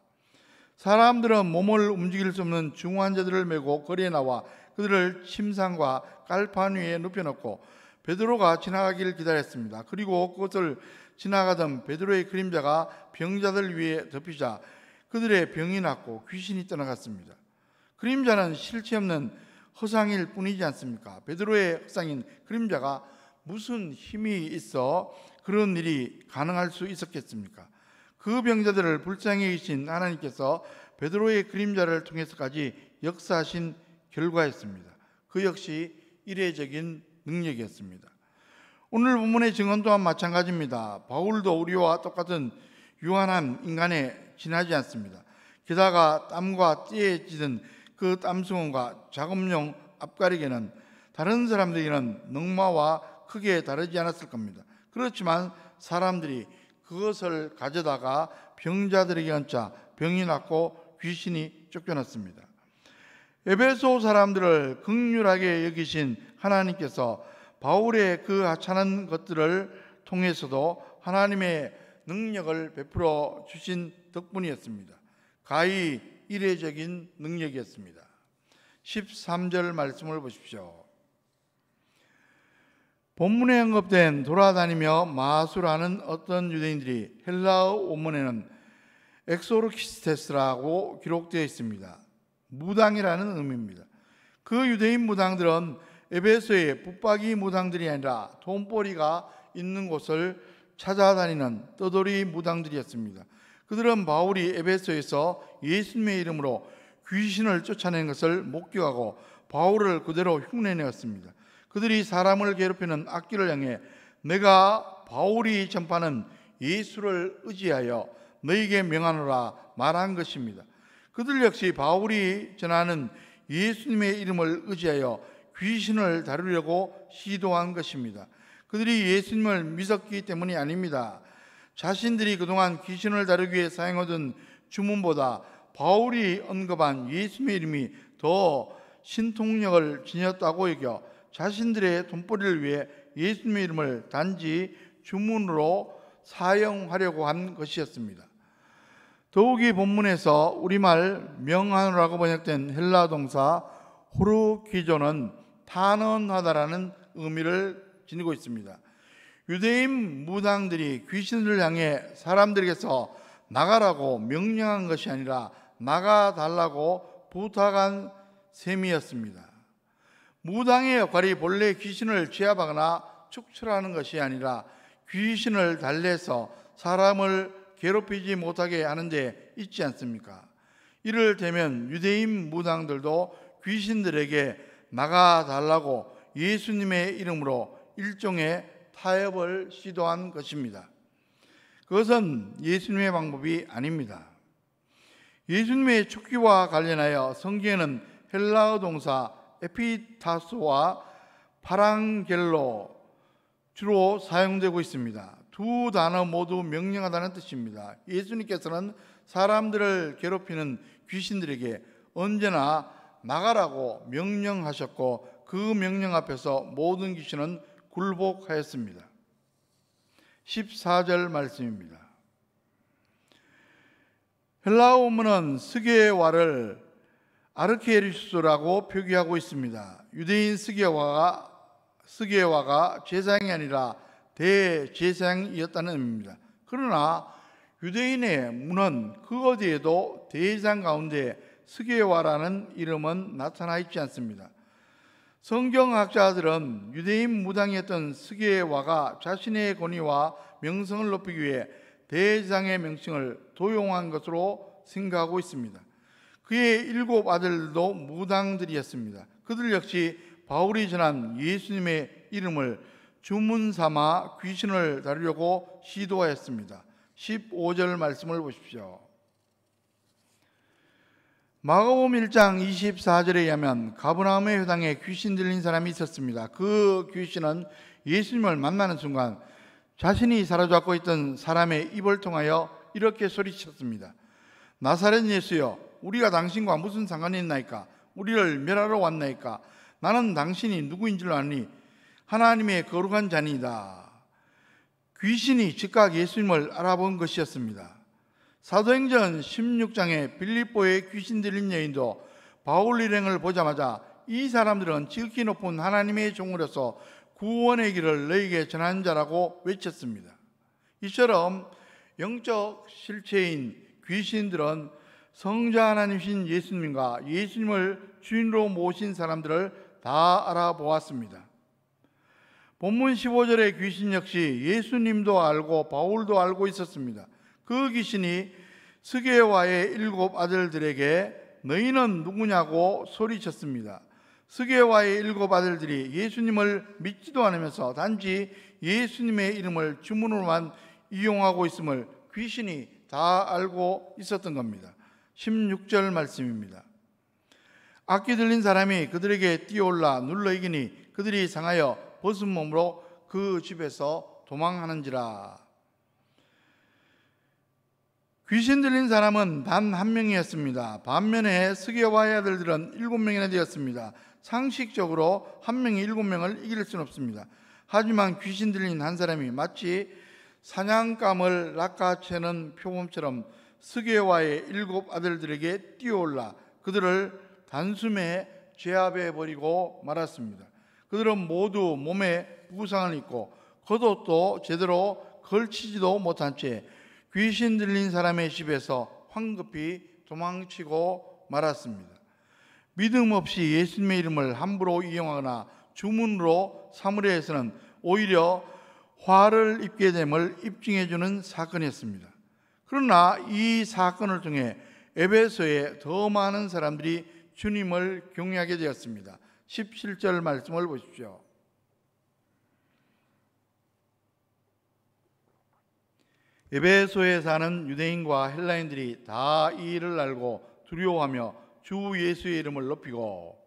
사람들은 몸을 움직일 수 없는 중환자들을 메고 거리에 나와 그들을 침상과 깔판 위에 눕혀놓고 베드로가 지나가기를 기다렸습니다. 그리고 그것을 지나가던 베드로의 그림자가 병자들 위에 덮이자 그들의 병이 낫고 귀신이 떠나갔습니다. 그림자는 실체 없는 허상일 뿐이지 않습니까? 베드로의 허상인 그림자가 무슨 힘이 있어 그런 일이 가능할 수 있었겠습니까? 그 병자들을 불쌍히 여기신 하나님께서 베드로의 그림자를 통해서까지 역사하신 결과였습니다. 그 역시 이례적인 능력이었습니다. 오늘 본문의 증언 또한 마찬가지입니다. 바울도 우리와 똑같은 유한한 인간에 지나지 않습니다. 게다가 땀과 띠에 찌든 그 땀수건과 작업용 앞가리개는 다른 사람들에게는 능마와 크게 다르지 않았을 겁니다. 그렇지만 사람들이 그것을 가져다가 병자들에게 얹자 병이 낫고 귀신이 쫓겨났습니다. 에베소 사람들을 긍휼하게 여기신 하나님께서 바울의 그 하찮은 것들을 통해서도 하나님의 능력을 베풀어 주신 덕분이었습니다. 가히 이례적인 능력이었습니다. 13절 말씀을 보십시오. 본문에 언급된 돌아다니며 마술하는 어떤 유대인들이 헬라어 원문에는 엑소르키스테스라고 기록되어 있습니다. 무당이라는 의미입니다. 그 유대인 무당들은 에베소의 붙박이 무당들이 아니라 돈벌이가 있는 곳을 찾아다니는 떠돌이 무당들이었습니다. 그들은 바울이 에베소에서 예수님의 이름으로 귀신을 쫓아낸 것을 목격하고 바울을 그대로 흉내내었습니다. 그들이 사람을 괴롭히는 악기를 향해 내가 바울이 전파하는 예수를 의지하여 너에게 명하노라 말한 것입니다. 그들 역시 바울이 전하는 예수님의 이름을 의지하여 귀신을 다루려고 시도한 것입니다. 그들이 예수님을 믿었기 때문이 아닙니다. 자신들이 그동안 귀신을 다루기 위해 사용하던 주문보다 바울이 언급한 예수님의 이름이 더 신통력을 지녔다고 여겨 자신들의 돈벌이를 위해 예수님의 이름을 단지 주문으로 사용하려고 한 것이었습니다. 더욱이 본문에서 우리말 명하노라고 번역된 헬라 동사 호르키조는 탄원하다라는 의미를 지니고 있습니다. 유대인 무당들이 귀신을 향해 사람들에게서 나가라고 명령한 것이 아니라 나가달라고 부탁한 셈이었습니다. 무당의 역할이 본래 귀신을 제압하거나 축출하는 것이 아니라 귀신을 달래서 사람을 괴롭히지 못하게 하는 데 있지 않습니까? 이를테면 유대인 무당들도 귀신들에게 나가달라고 예수님의 이름으로 일종의 타협을 시도한 것입니다. 그것은 예수님의 방법이 아닙니다. 예수님의 축기와 관련하여 성경에는 헬라어 동사 에피타소와 파랑겔로 주로 사용되고 있습니다. 두 단어 모두 명령하다는 뜻입니다. 예수님께서는 사람들을 괴롭히는 귀신들에게 언제나 나가라고 명령하셨고 그 명령 앞에서 모든 귀신은 굴복하였습니다. 14절 말씀입니다. 헬라어 원문은 스게와를 아르케리수스라고 표기하고 있습니다. 유대인 스게와가 제사장이 아니라 대제사장이었다는 의미입니다. 그러나 유대인의 문헌 그 어디에도 대제사장 가운데 스게와라는 이름은 나타나 있지 않습니다. 성경학자들은 유대인 무당이었던 스게와가 자신의 권위와 명성을 높이기 위해 대제사장의 명칭을 도용한 것으로 생각하고 있습니다. 그의 7 아들도 무당들이었습니다. 그들 역시 바울이 전한 예수님의 이름을 주문 삼아 귀신을 다루려고 시도하였습니다. 15절 말씀을 보십시오. 마가복음 1장 24절에 의하면 가버나움의 회당에 귀신 들린 사람이 있었습니다. 그 귀신은 예수님을 만나는 순간 자신이 사로잡고 있던 사람의 입을 통하여 이렇게 소리쳤습니다. 나사렛 예수여, 우리가 당신과 무슨 상관이 있나이까? 우리를 멸하러 왔나이까? 나는 당신이 누구인 줄 아니 하나님의 거룩한 자니이다. 귀신이 즉각 예수님을 알아본 것이었습니다. 사도행전 16장에 빌립보의 귀신 들린 여인도 바울 일행을 보자마자 이 사람들은 지극히 높은 하나님의 종으로서 구원의 길을 너희에게 전한 자라고 외쳤습니다. 이처럼 영적 실체인 귀신들은 성자 하나님이신 예수님과 예수님을 주인으로 모신 사람들을 다 알아보았습니다. 본문 15절의 귀신 역시 예수님도 알고 바울도 알고 있었습니다. 그 귀신이 스게와의 7 아들들에게 너희는 누구냐고 소리쳤습니다. 스게와의 7 아들들이 예수님을 믿지도 않으면서 단지 예수님의 이름을 주문으로만 이용하고 있음을 귀신이 다 알고 있었던 겁니다. 16절 말씀입니다. 악기 들린 사람이 그들에게 뛰어올라 눌러 이기니 그들이 상하여 벗은 몸으로 그 집에서 도망하는지라. 귀신 들린 사람은 단 한 명이었습니다. 반면에 스게와의 아들들은 7명이나 되었습니다. 상식적으로 한 명이 7명을 이길 수는 없습니다. 하지만 귀신 들린 한 사람이 마치 사냥감을 낚아채는 표범처럼 스게와의 7 아들들에게 뛰어올라 그들을 단숨에 제압해 버리고 말았습니다. 그들은 모두 몸에 부상을 입고 겉옷도 제대로 걸치지도 못한 채 귀신 들린 사람의 집에서 황급히 도망치고 말았습니다. 믿음 없이 예수님의 이름을 함부로 이용하거나 주문으로 삼으려 해서는 오히려 화를 입게 됨을 입증해 주는 사건이었습니다. 그러나 이 사건을 통해 에베소에 더 많은 사람들이 주님을 경외하게 되었습니다. 17절 말씀을 보십시오. 에베소에 사는 유대인과 헬라인들이 다 이 일을 알고 두려워하며 주 예수의 이름을 높이고,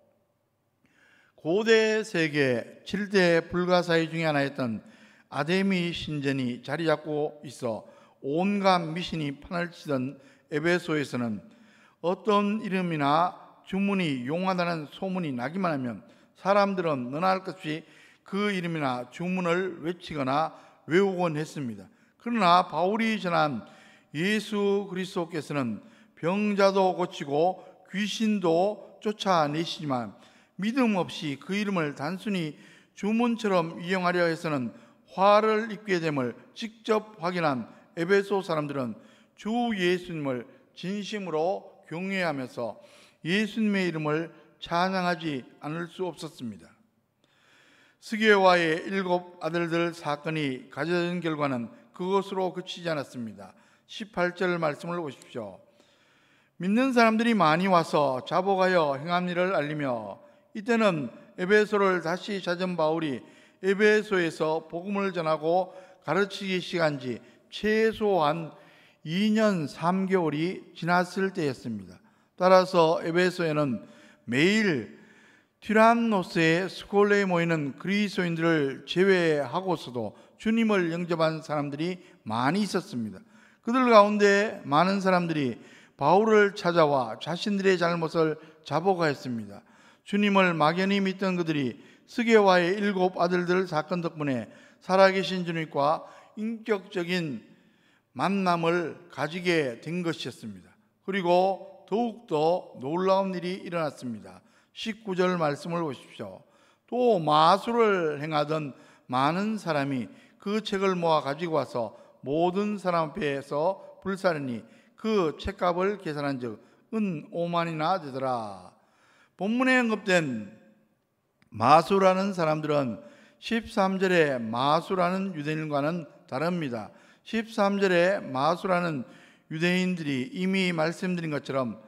고대 세계 7대 불가사의 중에 하나였던 아데미 신전이 자리 잡고 있어 온갖 미신이 판을 치던 에베소에서는 어떤 이름이나 주문이 용하다는 소문이 나기만 하면 사람들은 너나 할 것 없이 그 이름이나 주문을 외치거나 외우곤 했습니다. 그러나 바울이 전한 예수 그리스도께서는 병자도 고치고 귀신도 쫓아내시지만 믿음 없이 그 이름을 단순히 주문처럼 이용하려 해서는 화를 입게 됨을 직접 확인한 에베소 사람들은 주 예수님을 진심으로 경외하면서 예수님의 이름을 찬양하지 않을 수 없었습니다. 스게와의 7 아들들 사건이 가져진 결과는 그것으로 그치지 않았습니다. 18절 말씀을 보십시오. 믿는 사람들이 많이 와서 자복하여 행한 일을 알리며, 이때는 에베소를 다시 찾은 바울이 에베소에서 복음을 전하고 가르치기 시작한 지 최소한 2년 3개월이 지났을 때였습니다. 따라서 에베소에는 매일 티란노스의 스콜레에 모이는 그리스도인들을 제외하고서도 주님을 영접한 사람들이 많이 있었습니다. 그들 가운데 많은 사람들이 바울을 찾아와 자신들의 잘못을 자복하였습니다. 주님을 막연히 믿던 그들이 스게와의 7 아들들 사건 덕분에 살아계신 주님과 인격적인 만남을 가지게 된 것이었습니다. 그리고 더욱더 놀라운 일이 일어났습니다. 19절 말씀을 보십시오. 또 마술을 행하던 많은 사람이 그 책을 모아 가지고 와서 모든 사람 앞에서 불사르니 그 책값을 계산한 즉 은 5만이나 되더라. 본문에 언급된 마술하는 사람들은 13절에 마술하는 유대인과는 다릅니다. 13절에 마술하는 유대인들이 이미 말씀드린 것처럼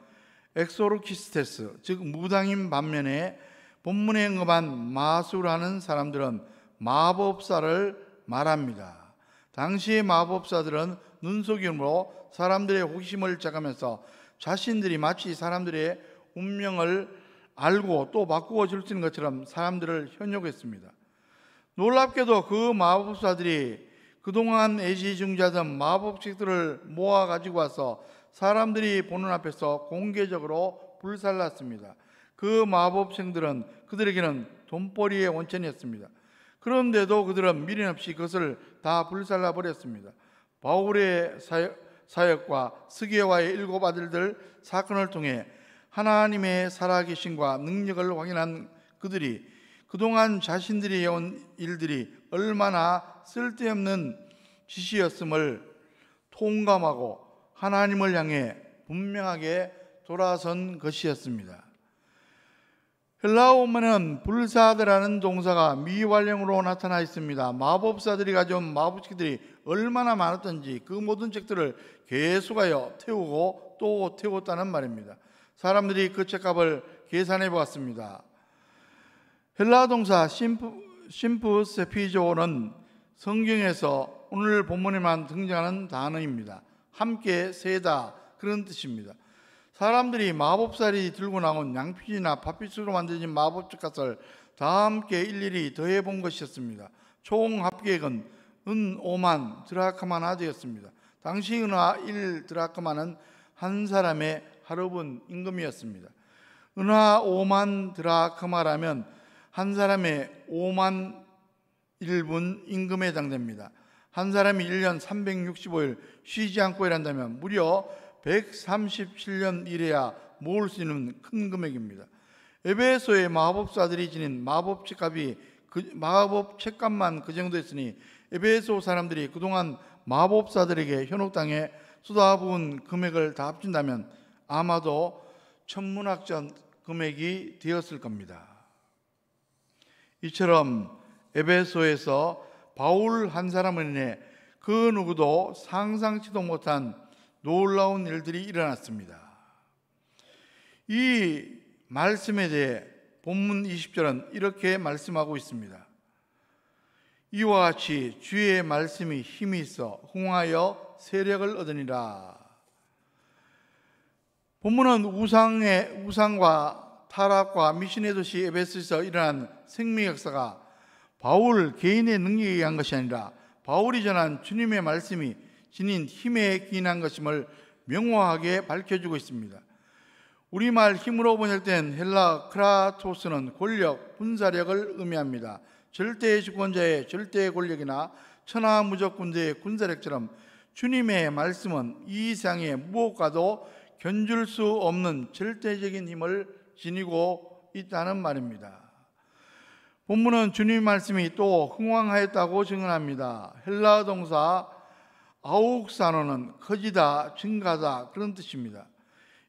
엑소르키스테스, 즉 무당인 반면에 본문에 언급한 마술하는 사람들은 마법사를 말합니다. 당시의 마법사들은 눈속임으로 사람들의 호기심을 자가면서 자신들이 마치 사람들의 운명을 알고 또 바꾸어 줄 수 있는 것처럼 사람들을 현혹했습니다. 놀랍게도 그 마법사들이 그동안 애지중지하던 마법책들을 모아 가지고 와서 사람들이 보는 앞에서 공개적으로 불살랐습니다. 그 마법책들은 그들에게는 돈벌이의 원천이었습니다. 그런데도 그들은 미련 없이 그것을 다 불살라 버렸습니다. 바울의 사역과 스게와의 7 아들들 사건을 통해 하나님의 살아계심과 능력을 확인한 그들이 그동안 자신들이 해온 일들이 얼마나 쓸데없는 짓이었음을 통감하고 하나님을 향해 분명하게 돌아선 것이었습니다. 헬라어 원문에는 불사드라는 동사가 미완령으로 나타나 있습니다. 마법사들이 가져온 마법책들이 얼마나 많았던지 그 모든 책들을 계속하여 태우고 또 태웠다는 말입니다. 사람들이 그 책값을 계산해 보았습니다. 헬라어 동사 심프세피조는 성경에서 오늘 본문에만 등장하는 단어입니다. 함께 세다, 그런 뜻입니다. 사람들이 마법사들이 들고 나온 양피지나 파피스로 만들어진 마법책 값을 다 함께 일일이 더해 본 것이었습니다. 총 합계액은 은 5만 드라카마나 되었습니다. 당시 은화 1드라크마는 한 사람의 하루분 임금이었습니다. 은화 5만 드라크마라면 한 사람의 5만 1분 임금에 해당됩니다. 한 사람이 1년 365일 쉬지 않고 일한다면 무려 137년 일해야 모을 수 있는 큰 금액입니다. 에베소의 마법사들이 지닌 마법 책값만 그 정도였으니 에베소 사람들이 그동안 마법사들에게 현혹당해 쏟아부은 금액을 다 합친다면 아마도 천문학적 금액이 되었을 겁니다. 이처럼 에베소에서 바울 한 사람으로 인해 그 누구도 상상치도 못한 놀라운 일들이 일어났습니다. 이 말씀에 대해 본문 20절은 이렇게 말씀하고 있습니다. 이와 같이 주의 말씀이 힘이 있어 흥하여 세력을 얻으니라. 본문은 우상과 타락과 미신의 도시 에베소에서 일어난 생명 역사가 바울 개인의 능력에 의한 것이 아니라 바울이 전한 주님의 말씀이 지닌 힘에 기인한 것임을 명확하게 밝혀주고 있습니다. 우리말 힘으로 번역된 헬라 크라토스는 권력, 군사력을 의미합니다. 절대 주권자의 절대 권력이나 천하무적 군대의 군사력처럼 주님의 말씀은 이 세상의 무엇과도 견줄 수 없는 절대적인 힘을 지니고 있다는 말입니다. 본문은 주님의 말씀이 또 흥왕하였다고 증언합니다. 헬라어 동사 아욱사노는 커지다, 증가다 그런 뜻입니다.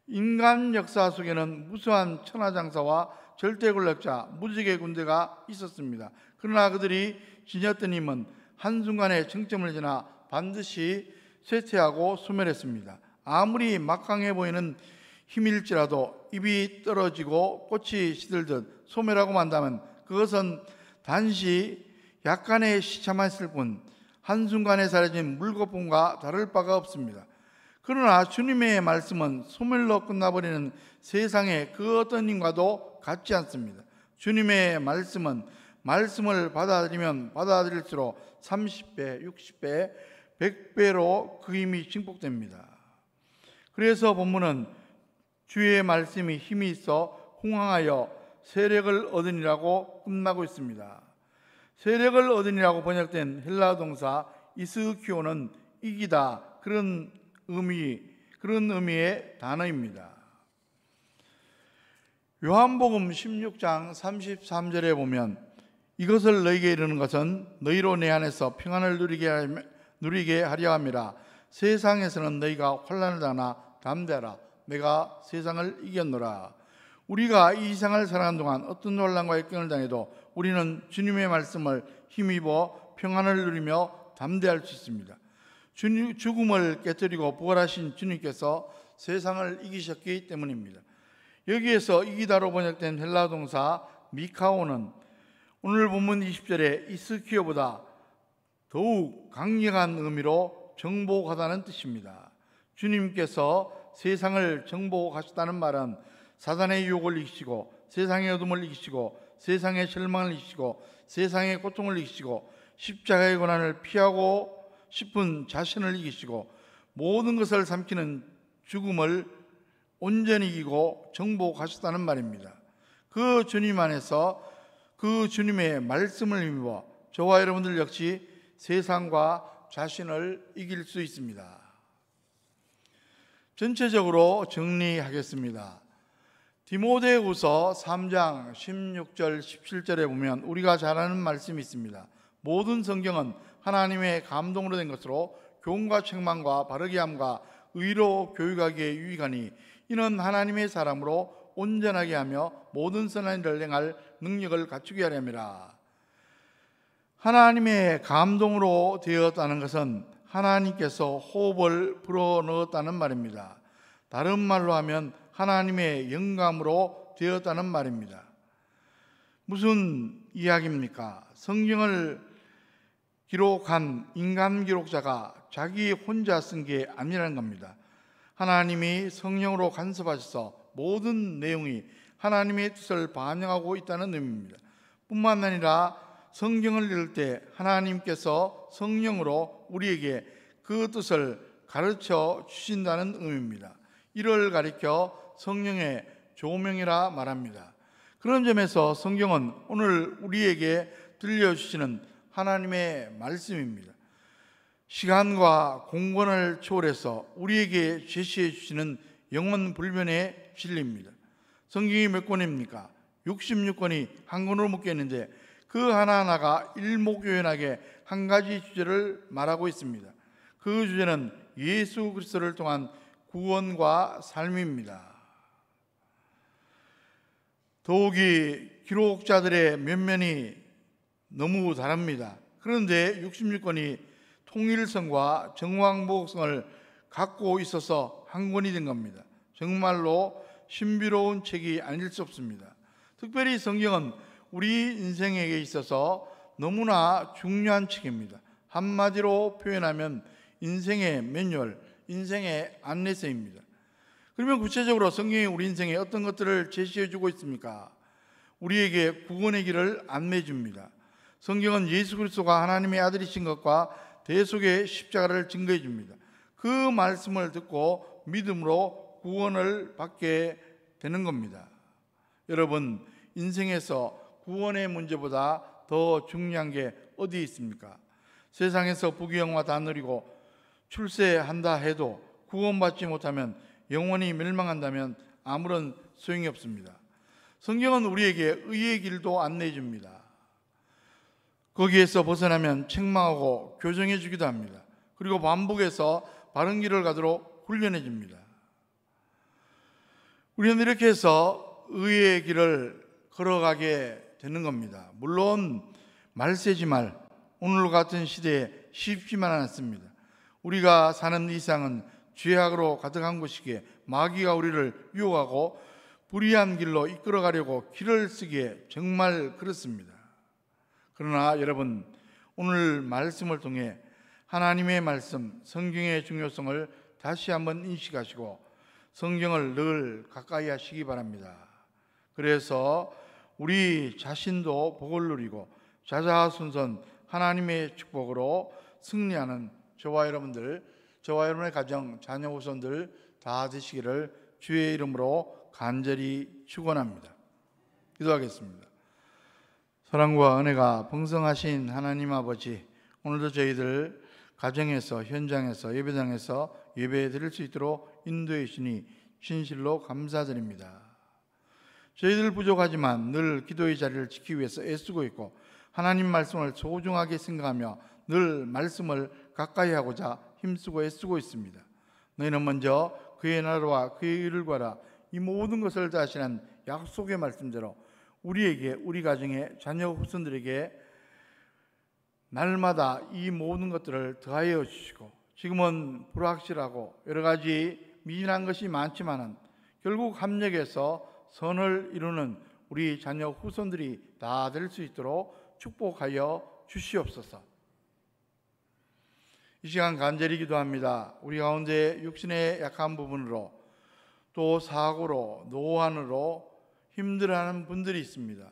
인간 역사 속에는 무수한 천하장사와 절대 권력자, 무적의 군대가 있었습니다. 그러나 그들이 지녔던 힘은 한순간에 정점을 지나 반드시 쇠퇴하고 소멸했습니다. 아무리 막강해 보이는 힘일지라도 입이 떨어지고 꽃이 시들듯 소멸하고 만다면 그것은 단시 약간의 시차만 있을 뿐 한순간에 사라진 물거품과 다를 바가 없습니다. 그러나 주님의 말씀은 소멸로 끝나버리는 세상의 그 어떤 힘과도 같지 않습니다. 주님의 말씀은 말씀을 받아들이면 받아들일수록 30배, 60배, 100배로 그 힘이 증폭됩니다. 그래서 본문은 주의 말씀이 힘이 있어 흥황하여 세력을 얻으니라고 끝나고 있습니다. 세력을 얻으니라고 번역된 헬라 동사 이스키오는 이기다 그런 의미의 단어입니다. 요한복음 16장 33절에 보면 이것을 너희에게 이르는 것은 너희로 내 안에서 평안을 누리게 하려 함이라. 세상에서는 너희가 환난을 당하나 담대하라. 내가 세상을 이겼노라. 우리가 이 세상을 살아가는 동안 어떤 환난과 역경을 당해도 우리는 주님의 말씀을 힘입어 평안을 누리며 담대할 수 있습니다. 죽음을 깨뜨리고 부활하신 주님께서 세상을 이기셨기 때문입니다. 여기에서 이기다로 번역된 헬라 동사 미카오는 오늘 본문 20절의 이스키오보다 더욱 강력한 의미로 정복하다는 뜻입니다. 주님께서 세상을 정복하셨다는 말은 사단의 유혹을 이기시고 세상의 어둠을 이기시고 세상의 절망을 이기시고 세상의 고통을 이기시고 십자가의 고난을 피하고 싶은 자신을 이기시고 모든 것을 삼키는 죽음을 온전히 이기고 정복하셨다는 말입니다. 그 주님 안에서 그 주님의 말씀을 힘입어 저와 여러분들 역시 세상과 자신을 이길 수 있습니다. 전체적으로 정리하겠습니다. 디모데후서 3장 16절 17절에 보면 우리가 잘 아는 말씀이 있습니다. 모든 성경은 하나님의 감동으로 된 것으로 교훈과 책망과 바르게 함과 의로 교육하기에 유익하니 이는 하나님의 사람으로 온전하게 하며 모든 선한 일을 행할 능력을 갖추게 하려 함이라. 하나님의 감동으로 되었다는 것은 하나님께서 호흡을 불어넣었다는 말입니다. 다른 말로 하면 하나님의 영감으로 되었다는 말입니다. 무슨 이야기입니까? 성경을 기록한 인간 기록자가 자기 혼자 쓴 게 아니라는 겁니다. 하나님이 성령으로 간섭하셔서 모든 내용이 하나님의 뜻을 반영하고 있다는 의미입니다. 뿐만 아니라 성경을 읽을 때 하나님께서 성령으로 우리에게 그 뜻을 가르쳐 주신다는 의미입니다. 이를 가리켜 성령의 조명이라 말합니다. 그런 점에서 성경은 오늘 우리에게 들려주시는 하나님의 말씀입니다. 시간과 공간을 초월해서 우리에게 제시해 주시는 영원 불변의 진리입니다. 성경이 몇 권입니까? 66권이 한 권으로 묶여있는데 그 하나하나가 일목요연하게 한 가지 주제를 말하고 있습니다. 그 주제는 예수 그리스도를 통한 구원과 삶입니다. 더욱이 기록자들의 면면이 너무 다릅니다. 그런데 66권이 통일성과 정황복성을 갖고 있어서 한 권이 된 겁니다. 정말로 신비로운 책이 아닐 수 없습니다. 특별히 성경은 우리 인생에게 있어서 너무나 중요한 책입니다. 한마디로 표현하면 인생의 매뉴얼, 인생의 안내서입니다. 그러면 구체적으로 성경이 우리 인생에 어떤 것들을 제시해 주고 있습니까? 우리에게 구원의 길을 안내해 줍니다. 성경은 예수 그리스도가 하나님의 아들이신 것과 대속의 십자가를 증거해 줍니다. 그 말씀을 듣고 믿음으로 구원을 받게 되는 겁니다. 여러분, 인생에서 구원의 문제보다 더 중요한 게 어디 있습니까? 세상에서 부귀영화 다 누리고 출세한다 해도 구원받지 못하면 영원히 멸망한다면 아무런 소용이 없습니다. 성경은 우리에게 의의 길도 안내해 줍니다. 거기에서 벗어나면 책망하고 교정해 주기도 합니다. 그리고 반복해서 바른 길을 가도록 훈련해 줍니다. 우리는 이렇게 해서 의의 길을 걸어가게 되는 겁니다. 물론 말세지 말, 오늘 같은 시대에 쉽지만 않습니다. 우리가 사는 이 세상은 죄악으로 가득한 곳이기에 마귀가 우리를 유혹하고 불의한 길로 이끌어가려고 길을 쓰기에 정말 그렇습니다. 그러나 여러분, 오늘 말씀을 통해 하나님의 말씀, 성경의 중요성을 다시 한번 인식하시고 성경을 늘 가까이 하시기 바랍니다. 그래서 우리 자신도 복을 누리고 자자손손 하나님의 축복으로 승리하는 저와 여러분들, 저와 여러분의 가정, 자녀, 후손들 다 되시기를 주의 이름으로 간절히 축원합니다. 기도하겠습니다. 사랑과 은혜가 풍성하신 하나님 아버지, 오늘도 저희들 가정에서, 현장에서, 예배당에서 예배 드릴 수 있도록 인도해 주시니 진실로 감사드립니다. 저희들 부족하지만 늘 기도의 자리를 지키기 위해서 애쓰고 있고 하나님 말씀을 소중하게 생각하며 늘 말씀을 가까이 하고자 힘쓰고 애쓰고 있습니다. 너희는 먼저 그의 나라와 그의 일을 구하라. 이 모든 것을 다 하시는 약속의 말씀대로 우리에게, 우리 가정의 자녀 후손들에게 날마다 이 모든 것들을 더하여 주시고, 지금은 불확실하고 여러 가지 미진한 것이 많지만은 결국 합력해서 선을 이루는 우리 자녀 후손들이 다 될 수 있도록 축복하여 주시옵소서. 이 시간 간절히 기도합니다. 우리 가운데 육신의 약한 부분으로 또 사고로, 노환으로 힘들어하는 분들이 있습니다.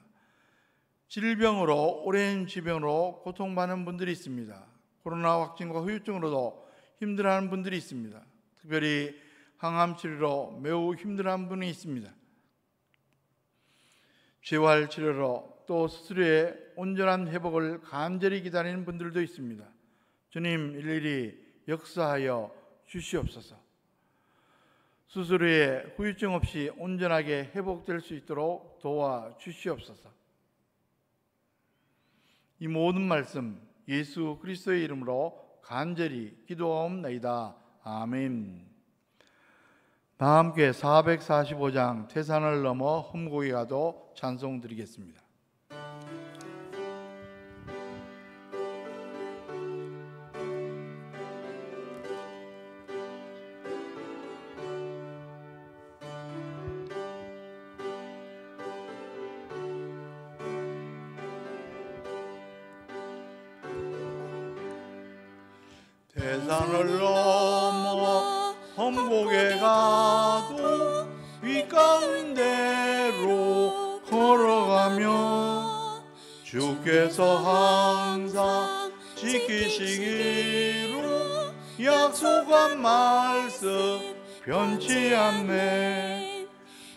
질병으로, 오랜 질병으로 고통받는 분들이 있습니다. 코로나 확진과 후유증으로도 힘들어하는 분들이 있습니다. 특별히 항암 치료로 매우 힘들어하는 분이 있습니다. 재활 치료로 또 수술의 온전한 회복을 간절히 기다리는 분들도 있습니다. 주님, 일일이 역사하여 주시옵소서. 수술 후에 후유증 없이 온전하게 회복될 수 있도록 도와 주시옵소서. 이 모든 말씀 예수 그리스도의 이름으로 간절히 기도하옵나이다. 아멘. 다 함께 445장 태산을 넘어 험고에 가도 찬송 드리겠습니다. 태산을 넘어 험곡에 가도 윗가운데로 걸어가며 주께서 항상 지키시기로 약속한 말씀 변치 않네.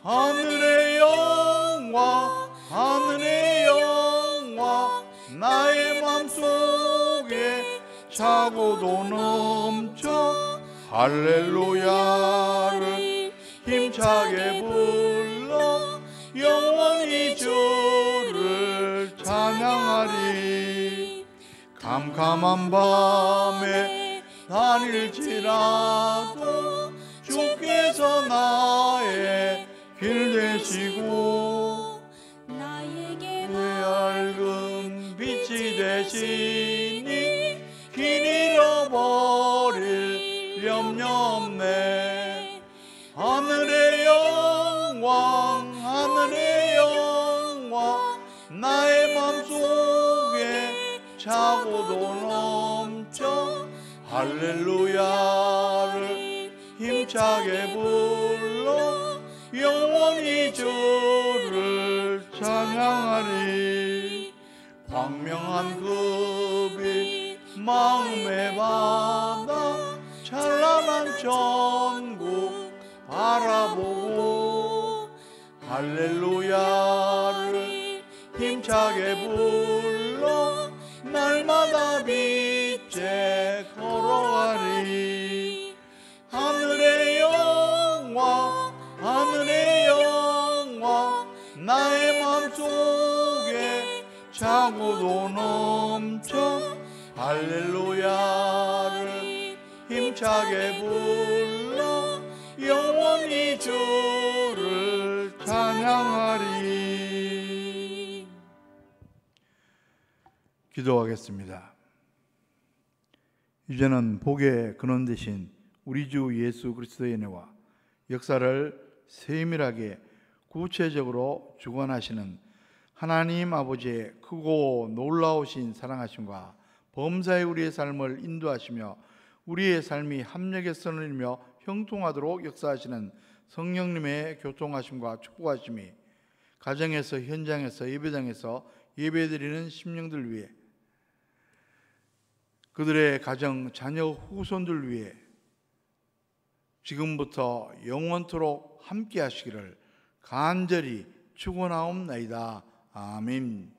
하늘의 영광 하늘의 영광 나의 맘속에 차고도 넘쳐 할렐루야를 힘차게 불러 영원히 주를 찬양하리. 캄캄한 밤에 다닐지라도 주께서 나의 길 되시고 나에게 밝은 빛이 되시니 길 잃어버릴 염려 없네. 하늘의 영광 하늘의 영광 나의 맘속에 차고도 넘쳐 할렐루야를 힘차게 불러 영원히 주를 찬양하리. 광명한 그 빛 마음의 바다 찬란한 천국 바라보고 할렐루야를 힘차게 불러 날마다 빛에 걸어가리. 하늘의 영광 하늘의 영광 나의 맘속에 차고도 넘쳐 할렐루야를 힘차게 불러 영원히 주를 찬양하리. 기도하겠습니다. 이제는 복의 근원 되신 우리 주 예수 그리스도의 은혜와 역사를 세밀하게 구체적으로 주관하시는 하나님 아버지의 크고 놀라우신 사랑하심과 범사에 우리의 삶을 인도하시며 우리의 삶이 합력의 선을 이루며 형통하도록 역사하시는 성령님의 교통하심과 축복하심이 가정에서 현장에서 예배당에서 예배드리는 심령들 위해 그들의 가정 자녀 후손들 위해 지금부터 영원토록 함께 하시기를 간절히 축원하옵나이다. 아멘.